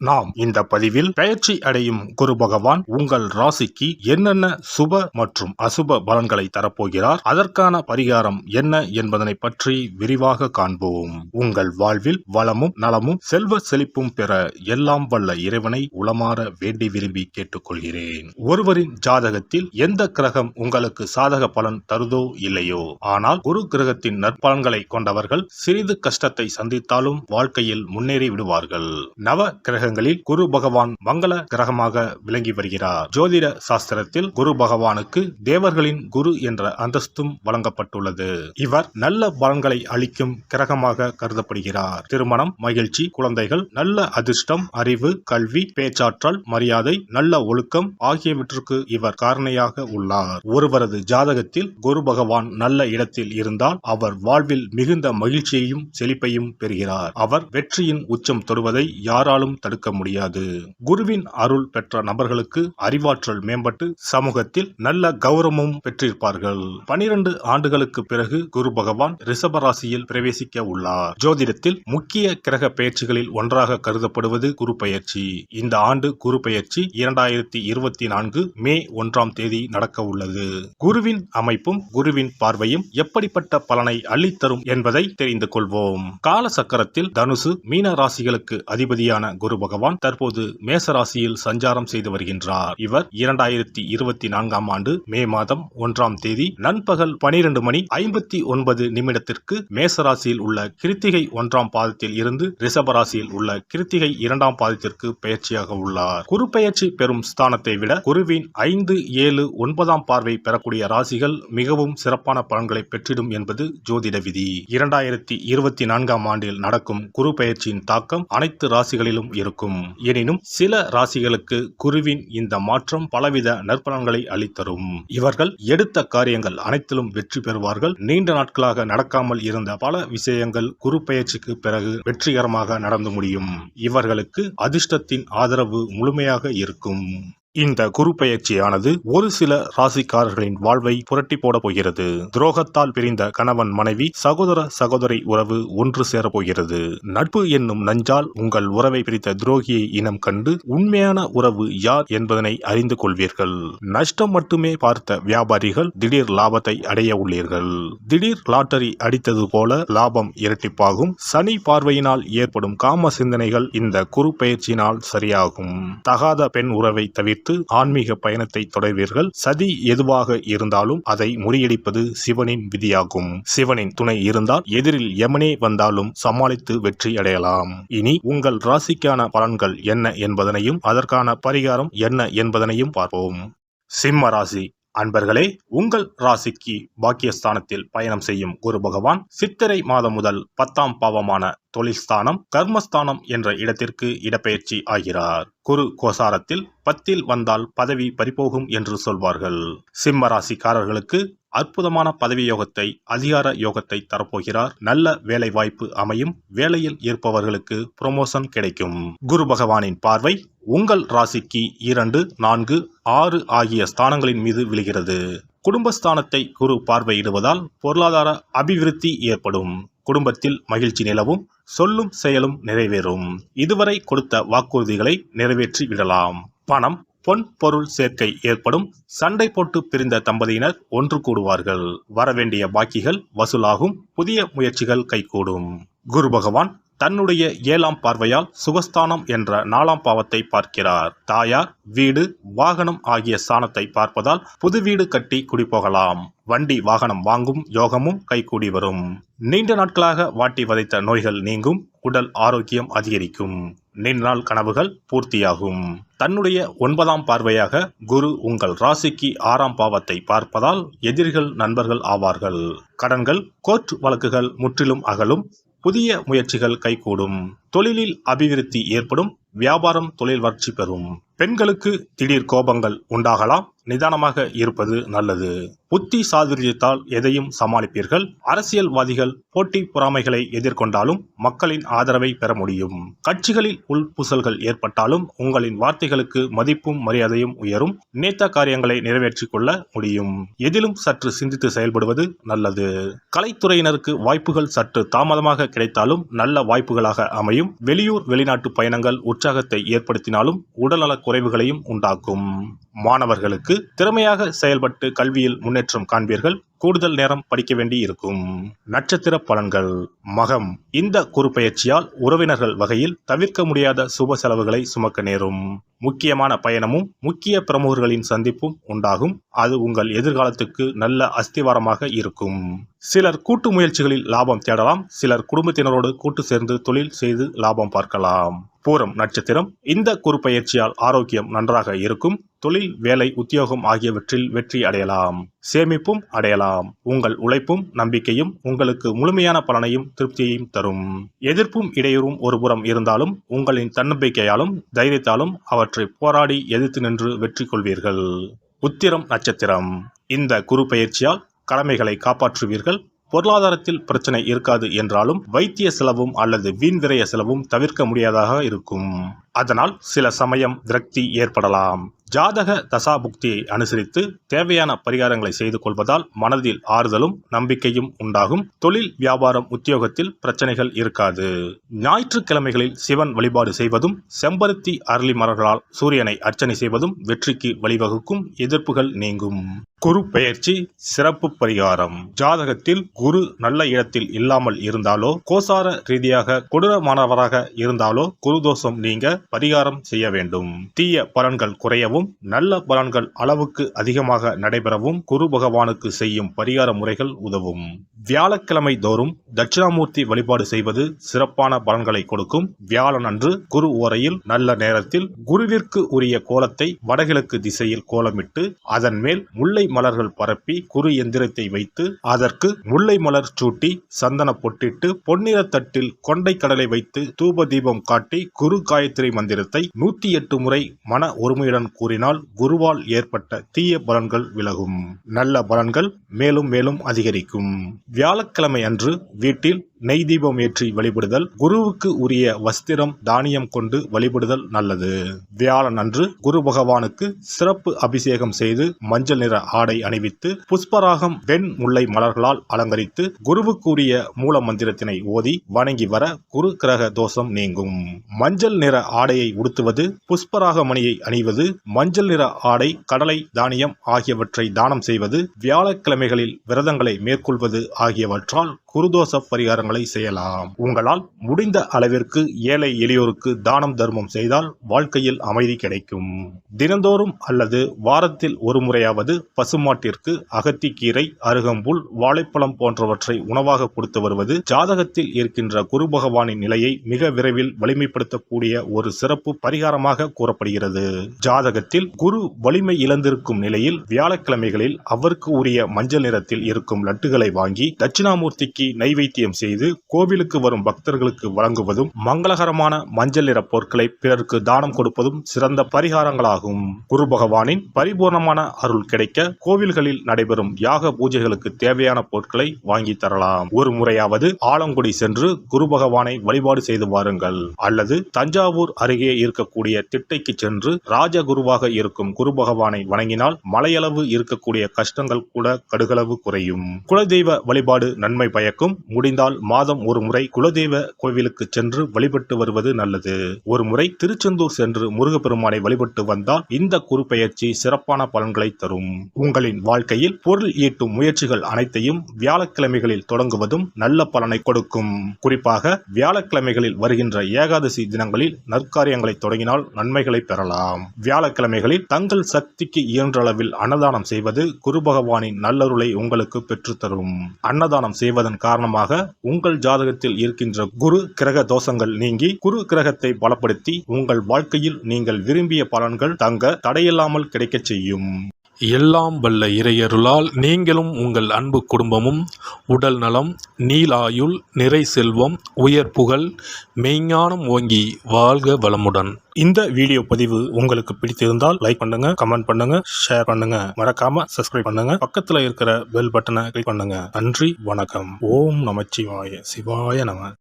நாம் இந்த பதிவில் பெயர்ச்சி அடையும் குரு பகவான் உங்கள் ராசிக்கு என்னென்ன சுப மற்றும் அசுப பலன்களை தரப்போகிறார், அதற்கான பரிகாரம் என்ன என்பதனை பற்றி விரிவாக காண்போம். உங்கள் வாழ்வில் வளமும் நலமும் செல்வ செழிப்பும் பெற எல்லாம் வல்ல இறைவனை உளமாற வேண்டி விரும்பி கேட்டுக்கொள்கிறேன். ஒருவரின் ஜாதகத்தில் எந்த கிரகம் உங்களுக்கு சாதக பலன் தருதோ இல்லையோ, ஆனால் குரு கிரகத்தின் நற்பலன்களை கொண்டவர்கள் சிறிது கஷ்டத்தை சந்தித்தாலும் வாழ்க்கையில் முன்னேறி விடுவார்கள். நவ கிரகங்களில் குரு பகவான் மங்கள கிரகமாக விளங்கி வருகிறார். ஜோதிட சாஸ்திரத்தில் குரு பகவானுக்கு தேவர்களின் குரு என்ற அந்தஸ்தும் வழங்கப்பட்டுள்ளது. இவர் நல்ல பலன்களை அளிக்கும் கிரகமாக கருதப்படுகிறார். திருமணம், மகிழ்ச்சி, குழந்தைகள், நல்ல அதிர்ஷ்டம், அறிவு, கல்வி, பேச்சாற்றல், மரியாதை, நல்ல ஒழுக்கம் ஆகியவற்றுக்கு இவர் காரணியாக உள்ளார். ஒருவரது ஜாதகத்தில் குரு பகவான் நல்ல இடத்தில் இருந்தால் அவர் வாழ்வில் மிகுந்த மகிழ்ச்சியையும் செழிப்பையும் பெறுகிறார். அவர் வெற்றியின் உச்சம் தொடுவதை யாராலும் தடுக்க முடியாது. குருவின் அருள் பெற்ற நபர்களுக்கு அறிவாற்றல் மேம்பட்டு சமூகத்தில் நல்ல கௌரவமும் பெற்றிருப்பார்கள். 12 ஆண்டுகளுக்கு பிறகு குரு பகவான் ரிஷப ராசியில் பிரவேசிக்க உள்ளார். ஜோதிடத்தில் முக்கிய கிரக பெயர்ச்சிகளில் ஒன்றாக கருதப்படுவது குரு பெயர்ச்சி. இந்த ஆண்டு குரு பெயர்ச்சி 2024 மே 1ஆம் தேதி நடக்க உள்ளது. குருவின் அமைப்பும் குருவின் பார்வையும் எப்படிப்பட்ட பலனை அள்ளித்தரும் என்பதை தெரிந்து கொள்வோம். கால சக்கரத்தில் தனுசு, மீன ராசிகளுக்கு அதிபதியான குரு பகவான் தற்போது மேச ராசியில் சஞ்சாரம் செய்து வருகின்றார். இவர் 2024ஆம் ஆண்டு மே மாதம் 1ஆம் தேதி நண்பகல் 12:59 மேச ராசியில் உள்ள கிருத்திகை 1ஆம் பாதத்தில் இருந்து ரிஷப ராசியில் உள்ள கிருத்திகை 2ஆம் பாதத்திற்கு பெயர்ச்சியாக உள்ளார். குரு பெயர்ச்சி பெறும் ஸ்தானத்தை விட குருவின் 5, 7, 9ஆம் பார்வை பெறக்கூடிய ராசிகள் மிகவும் சிறப்பான பலன்களை பெற்றிடும் என்பது ஜோதிட விதி. 2024ஆம் ஆண்டில் நடக்கும் குரு பெயர்ச்சியின் தாக்கம் அனைத்து ராசிகளிலும் இருக்கும். எனினும் சில ராசிகளுக்கு குருவின் இந்த மாற்றம் பலவித நற்பலன்களை அளித்தரும். இவர்கள் எடுத்த காரியங்கள் அனைத்திலும் வெற்றி பெறுவார்கள். நீண்ட நாட்களாக நடக்காமல் இருந்த பல விஷயங்கள் குரு பெயர்ச்சிக்கு பிறகு வெற்றிகரமாக நடந்து முடியும். இவர்களுக்கு அதிர்ஷ்டத்தின் ஆதரவு முழுமையாக இருக்கும். இந்த குரு பெயர்ச்சியானது ஒரு சில ராசிக்காரர்களின் வாழ்வை புரட்டி போட போகிறது. துரோகத்தால் பிரிந்த கணவன் மனைவி, சகோதர சகோதரி உறவு ஒன்று சேர போகிறது. நட்பு என்னும் நஞ்சால் உங்கள் உறவை பிரித்த துரோகியை இனம் கண்டு உண்மையான உறவு யார் என்பதனை அறிந்து கொள்வீர்கள். நஷ்டம் மட்டுமே பார்த்த வியாபாரிகள் திடீர் லாபத்தை அடைய உள்ளீர்கள். திடீர் லாட்டரி அடித்தது போல லாபம் இரட்டிப்பாகும். சனி பார்வையினால் ஏற்படும் காம சிந்தனைகள் இந்த குரு பெயர்ச்சியினால் சரியாகும். தகாத பெண் உறவை தவிர்த்து ஆன்மீக பயணத்தை தொடர்வீர்கள். சதி எதுவாக இருந்தாலும் அதை முறியடிப்பது சிவனின் விதியாகும். சிவனின் துணை இருந்தால் எதிரில் யமனே வந்தாலும் சமாளித்து வெற்றி அடையலாம். இனி உங்கள் ராசிக்கான பலன்கள் என்ன என்பதனையும் அதற்கான பரிகாரம் என்ன என்பதனையும் பார்ப்போம். சிம்ம ராசி அன்பர்களே, உங்கள் ராசிக்கு பாக்கியஸ்தானத்தில் பயணம் செய்யும் குரு பகவான் சித்திரை மாதம் முதல் 10ஆம் பாவமான தொழில்ஸ்தானம், கர்மஸ்தானம் என்ற இடத்திற்கு இடப்பெயர்ச்சி ஆகிறார். குரு கோசாரத்தில் 10இல் வந்தால் பதவி பறிபோகும் என்று சொல்வார்கள். சிம்ம ராசிக்காரர்களுக்கு அற்புதமான பதவி யோகத்தை, அதிகார யோகத்தை தரப்போகிறார். நல்ல வேலை வாய்ப்பு அமையும். வேலையில் இருப்பவர்களுக்கு ப்ரமோஷன் கிடைக்கும். குரு பகவானின் பார்வை உங்கள் ராசிக்கு 2, 4, 6 ஆகிய ஸ்தானங்களின் மீது விழுகிறது. குடும்பஸ்தானத்தை குரு பார்வையிடுவதால் பொருளாதார அபிவிருத்தி ஏற்படும். குடும்பத்தில் மகிழ்ச்சி நிலவும். சொல்லும் செயலும் நிறைவேறும். இதுவரை கொடுத்த வாக்குறுதிகளை நிறைவேற்றி விடலாம். பணம், பொன் பொருள் சேர்க்கை ஏற்படும். சண்டை போட்டு பிரிந்த தம்பதியினர் ஒன்று கூடுவார்கள். வரவேண்டிய பாக்கிகள் வசூலாகும். புதிய முயற்சிகள் கைகூடும். குரு பகவான் தன்னுடைய 7ஆம் பார்வையால் சுகஸ்தானம் என்ற 4ஆம் பாவத்தை பார்க்கிறார். தாயார், வீடு, வாகனம் ஆகிய ஸ்தானத்தை பார்ப்பதால் புது வீடு கட்டி குடிபோகலாம். வண்டி வாகனம் வாங்கும் யோகமும் கைகூடி வரும். நீண்ட நாட்களாக வாட்டி வதைத்த நோய்கள் நீங்கும். உடல் ஆரோக்கியம் அதிகரிக்கும். நீண்ட நாள் கனவுகள் பூர்த்தியாகும். தன்னுடைய 9ஆம் பார்வையாக குரு உங்கள் ராசிக்கு 6ஆம் பாவத்தை பார்ப்பதால் எதிரிகள் நண்பர்கள் ஆவார்கள். கடன்கள், கோர்ட் வழக்குகள் முற்றிலும் அகலும். புதிய முயற்சிகள் கைகூடும். தொழிலில் அபிவிருத்தி ஏற்படும். வியாபாரம் தொழில் வளர்ச்சி பெறும். பெண்களுக்கு திடீர் கோபங்கள் உண்டாகலாம். நிதானமாக இருப்பது நல்லது. புத்தி சாதுரியத்தால் எதையும் சமாளிப்பீர்கள். அரசியல்வாதிகள் போட்டி பொறாமைகளை எதிர்கொண்டாலும் மக்களின் ஆதரவை பெற முடியும். கட்சிகளில் உள்பூசல்கள் ஏற்பட்டாலும் உங்களின் வார்த்தைகளுக்கு மதிப்பும் மரியாதையும் உயரும். நினைத்த காரியங்களை நிறைவேற்றிக் கொள்ள முடியும். எதிலும் சற்று சிந்தித்து செயல்படுவது நல்லது. கலைத்துறையினருக்கு வாய்ப்புகள் சற்று தாமதமாக கிடைத்தாலும் நல்ல வாய்ப்புகளாக அமையும். வெளியூர் வெளிநாட்டு பயணங்கள் உற்சாகத்தை ஏற்படுத்தினாலும் உடல்நலக் குறைவுகளையும் உண்டாக்கும். மாணவர்களுக்கு திறமையாக செயல்பட்டு கல்வியில் முன்னேற்றம் காண்பீர்கள். கூடுதல் நேரம் படிக்க வேண்டி இருக்கும். நட்சத்திர பலன்கள். மகம். இந்த குறுப்பெயர்ச்சியால் உறவினர்கள் வகையில் தவிர்க்க முடியாத சுப செலவுகளை சுமக்க நேரும். முக்கியமான பயணமும் முக்கிய பிரமுகர்களின் சந்திப்பும் உண்டாகும். அது உங்கள் எதிர்காலத்துக்கு நல்ல அஸ்திவாரமாக இருக்கும். சிலர் கூட்டு முயற்சிகளில் லாபம் தேடலாம். சிலர் குடும்பத்தினரோடு கூட்டு சேர்ந்து தொழில் செய்து லாபம் பார்க்கலாம். பூரம் நட்சத்திரம். இந்த குறுப்பெயர்ச்சியால் ஆரோக்கியம் நன்றாக இருக்கும். தொழில், வேலை, உத்தியோகம் ஆகியவற்றில் வெற்றி அடையலாம். சேமிப்பும் அடையலாம். உங்கள் உழைப்பும் நம்பிக்கையும் உங்களுக்கு முழுமையான பலனையும் திருப்தியையும் தரும். எதிர்ப்பும் இடையூறும் ஒருபுறம் இருந்தாலும் உங்களின் தன்னம்பிக்கையாலும் தைரியத்தாலும் அவற்றை போராடி எதிர்த்து நின்று வெற்றி கொள்வீர்கள். உத்திரம் நட்சத்திரம். இந்த குறுப்பெயர்ச்சியால் கடமைகளை காப்பாற்றுவீர்கள். பொருளாதாரத்தில் பிரச்சனை இருக்காது என்றாலும் வைத்திய செலவும் அல்லது வீண் விரய செலவும் தவிர்க்க முடியாததாக இருக்கும். அதனால் சில சமயம் விரக்தி ஏற்படலாம். ஜாதக தசாபுக்தியை அனுசரித்து தேவையான பரிகாரங்களை செய்து கொள்வதால் மனதில் ஆறுதலும் நம்பிக்கையும் உண்டாகும். தொழில், வியாபாரம், உத்தியோகத்தில் பிரச்சனைகள் இருக்காது. ஞாயிற்றுக்கிழமைகளில் சிவன் வழிபாடு செய்வதும் செம்பருத்தி அரளி மலர்களால் சூரியனை அர்ச்சனை செய்வதும் வெற்றிக்கு வழிவகுக்கும். எதிர்ப்புகள் நீங்கும். குரு பெயர்ச்சி சிறப்பு பரிகாரம். ஜாதகத்தில் குரு நல்ல இடத்தில் இல்லாமல் இருந்தாலோ கோசார ரீதியாக கொடூரமானவராக இருந்தாலோ குருதோஷம் நீங்க பரிகாரம் செய்ய வேண்டும். தீய பலன்கள் குறையவும் நல்ல பலன்கள் அளவுக்கு அதிகமாக நடைபெறவும் குரு பகவானுக்கு செய்யும் பரிகார முறைகள் உதவும். வியாழக்கிழமை தோறும் தட்சிணாமூர்த்தி வழிபாடு செய்வது சிறப்பான பலன்களை கொடுக்கும். வியாழன் அன்று குரு ஓரையில் நல்ல நேரத்தில் குருவிற்கு உரிய கோலத்தை வடகிழக்கு திசையில் கோலமிட்டு அதன் மேல் முல்லை மலர்கள் பரப்பி குரு எந்திரத்தை வைத்து அதற்கு முல்லை மலர் சூட்டி சந்தன பொட்டிட்டு பொன்னிற தட்டில் கொண்டை கடலை வைத்து தூப தீபம் காட்டி குரு காயத்ரி மந்திரத்தை 108 முறை மன ஒருமையுடன் கூறினால் குருவால் ஏற்பட்ட தீய பலன்கள் விலகும். நல்ல பலன்கள் மேலும் மேலும் அதிகரிக்கும். வியாழக்கிழமை அன்று வீட்டில் நெய் தீபம் ஏற்றி வழிபடுதல். குருவுக்கு உரிய வஸ்திரம் தானியம் கொண்டு வழிபடுதல் நல்லது. வியாழன் அன்று குரு பகவானுக்கு சிறப்பு அபிஷேகம் செய்து மஞ்சள் நிற ஆடை அணிவித்து புஷ்பராகம் வெண் முல்லை மலர்களால் அலங்கரித்து குருவுக்குரிய மூல மந்திரத்தினை ஓதி வணங்கி வர குரு கிரக தோஷம் நீங்கும். மஞ்சள் நிற ஆடையை உடுத்துவது, புஷ்பராக மணியை அணிவது, மஞ்சள் நிற ஆடை, கடலை, தானியம் ஆகியவற்றை தானம் செய்வது, வியாழக்கிழமைகளில் விரதங்களை மேற்கொள்வது ஆகியவற்றால் குருதோஷ பரிகாரங்களை செய்யலாம். உங்களால் முடிந்த அளவிற்கு ஏழை எளியோருக்கு தானம் தர்மம் செய்தால் வாழ்க்கையில் அமைதி கிடைக்கும். தினந்தோறும் அல்லது வாரத்தில் ஒரு முறையாவது பசுமாட்டிற்கு அகத்திக்கீரை, அருகம்புல், வாழைப்பழம் போன்றவற்றை உணவாக கொடுத்து வருவது ஜாதகத்தில் இருக்கின்ற குரு பகவானின் நிலையை மிக விரைவில் வலிமைப்படுத்தக்கூடிய ஒரு சிறப்பு பரிகாரமாக கூறப்படுகிறது. ஜாதகத்தில் குரு வலிமை இழந்திருக்கும் நிலையில் வியாழக்கிழமைகளில் அவருக்கு உரிய மஞ்சள் நிறத்தில் இருக்கும் லட்டுகளை வாங்கி தட்சிணாமூர்த்திக்கு நைவேத்தியம் செய்து கோவிலுக்கு வரும் பக்தர்களுக்கு வழங்குவதும் மங்களகரமான மஞ்சள் நிற பொருட்களை பிறருக்கு தானம் கொடுப்பதும் சிறந்த பரிகாரங்களாகும். குரு பகவானின் பரிபூர்ணமான அருள் கிடைக்க கோவில்களில் நடைபெறும் யாக பூஜைகளுக்கு தேவையான பொருட்களை வாங்கி தரலாம். ஒரு முறையாவது ஆலங்குடி சென்று குரு பகவானை வழிபாடு செய்து வாருங்கள். அல்லது தஞ்சாவூர் அருகே இருக்கக்கூடிய திட்டைக்கு சென்று ராஜகுருவாக இருக்கும் குரு பகவானை வணங்கினால் மலையளவு இருக்கக்கூடிய கஷ்டங்கள் கூட கடுகளவு குறையும். குலதெய்வ வழிபாடு நன்மை பயக்கும். முடிந்தால் மாதம் ஒரு முறை குலதெய்வ கோவிலுக்கு சென்று வழிபட்டு வருவது நல்லது. ஒரு முறை திருச்செந்தூர் சென்று முருகப்பெருமானை வழிபட்டு வந்தால் இந்த குறுப்பெயர்ச்சி சிறப்பான பலன்களை தரும். உங்களின் வாழ்க்கையில் பொருள் ஈட்டும் முயற்சிகள் அனைத்தையும் வியாழக்கிழமைகளில் தொடங்குவதும் நல்ல பலனை கொடுக்கும். குறிப்பாக வியாழக்கிழமைகளில் வருகின்ற ஏகாதசி தினங்களில் நற்காரியங்களை தொடங்கினால் நன்மைகளை பெறலாம். வியாழக்கிழமைகளில் தங்கள் சக்திக்கு இயன்ற அளவில் அன்னதானம் செய்வது குரு பகவானின் நல்லருளை உங்களுக்கு பெற்றுத்தரும். அன்னதானம் செய்வதன் காரணமாக உங்கள் ஜாதகத்தில் இருக்கின்ற குரு கிரக தோஷங்கள் நீங்கி குரு கிரகத்தை பலப்படுத்தி உங்கள் வாழ்க்கையில் நீங்கள் விரும்பிய பலன்கள் தங்க தடையில்லாமல் கிடைக்கச் செய்யும். எல்லாம் வல்ல இறையருளால் நீங்களும் உங்கள் அன்பு குடும்பமும் உடல் நலம், நீலாயுள், நிறை செல்வம், உயர் புகழ், மெய்ஞானம் ஓங்கி வாழ்க வளமுடன். இந்த வீடியோ பதிவு உங்களுக்கு பிடித்திருந்தால் லைக் பண்ணுங்க, கமெண்ட் பண்ணுங்க, ஷேர் பண்ணுங்க, மறக்காம சப்ஸ்கிரைப் பண்ணுங்க, பக்கத்துல இருக்கிற பெல் பட்டனை கிளிக் பண்ணுங்க. நன்றி, வணக்கம். ஓம் நமச்சிவாய, சிவாய நம.